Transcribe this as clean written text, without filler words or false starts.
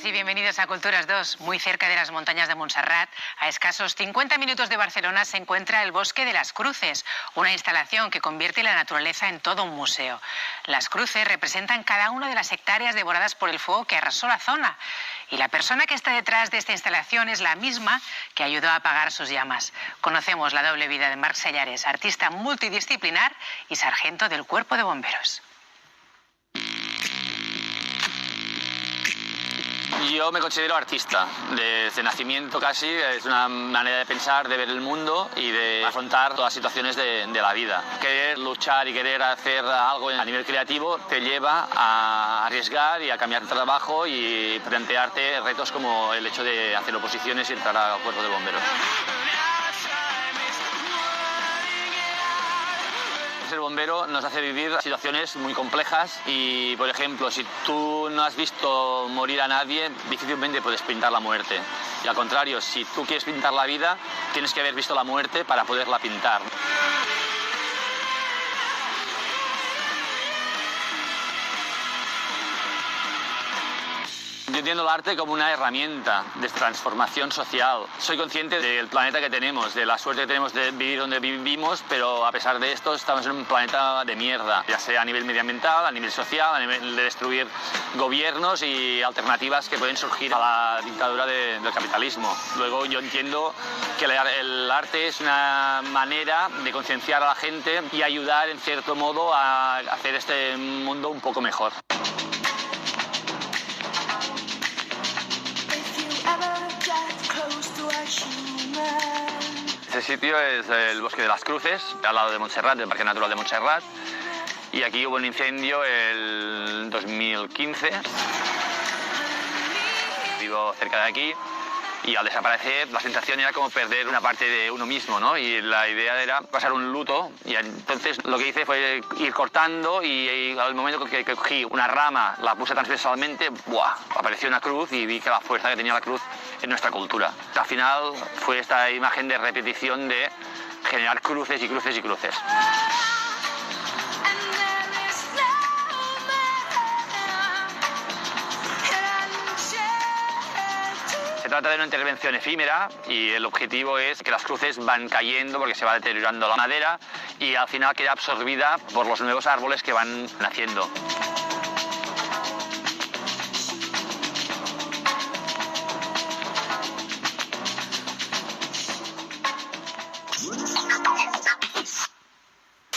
Bienvenidas y bienvenidos a Culturas 2. Muy cerca de las montañas de Montserrat, a escasos 50 minutos de Barcelona, se encuentra el Bosque de las Cruces, una instalación que convierte la naturaleza en todo un museo. Las cruces representan cada una de las hectáreas devoradas por el fuego que arrasó la zona. Y la persona que está detrás de esta instalación es la misma que ayudó a apagar sus llamas. Conocemos la doble vida de Marc Sellares, artista multidisciplinar y sargento del Cuerpo de Bomberos. Yo me considero artista, desde nacimiento casi. Es una manera de pensar, de ver el mundo y de afrontar todas las situaciones de la vida. Querer luchar y querer hacer algo a nivel creativo te lleva a arriesgar y a cambiar de trabajo y plantearte retos como el hecho de hacer oposiciones y entrar al Cuerpo de Bomberos. Ser bombero nos hace vivir situaciones muy complejas y, por ejemplo, si tú no has visto morir a nadie, difícilmente puedes pintar la muerte. Y al contrario, si tú quieres pintar la vida, tienes que haber visto la muerte para poderla pintar. Yo entiendo el arte como una herramienta de transformación social. Soy consciente del planeta que tenemos, de la suerte que tenemos de vivir donde vivimos, pero a pesar de esto estamos en un planeta de mierda, ya sea a nivel medioambiental, a nivel social, a nivel de destruir gobiernos y alternativas que pueden surgir a la dictadura del capitalismo. Luego yo entiendo que el arte es una manera de concienciar a la gente y ayudar en cierto modo a hacer este mundo un poco mejor. Este sitio es el Bosque de las Cruces, al lado de Montserrat, del Parque Natural de Montserrat. Y aquí hubo un incendio el 2015. Vivo cerca de aquí y al desaparecer la sensación era como perder una parte de uno mismo, ¿no? Y la idea era pasar un luto y entonces lo que hice fue ir cortando y al momento que cogí una rama, la puse transversalmente, ¡buah!, apareció una cruz y vi que la fuerza que tenía la cruz en nuestra cultura. Al final fue esta imagen de repetición de generar cruces y cruces y cruces. Se trata de una intervención efímera y el objetivo es que las cruces van cayendo porque se va deteriorando la madera y al final queda absorbida por los nuevos árboles que van naciendo.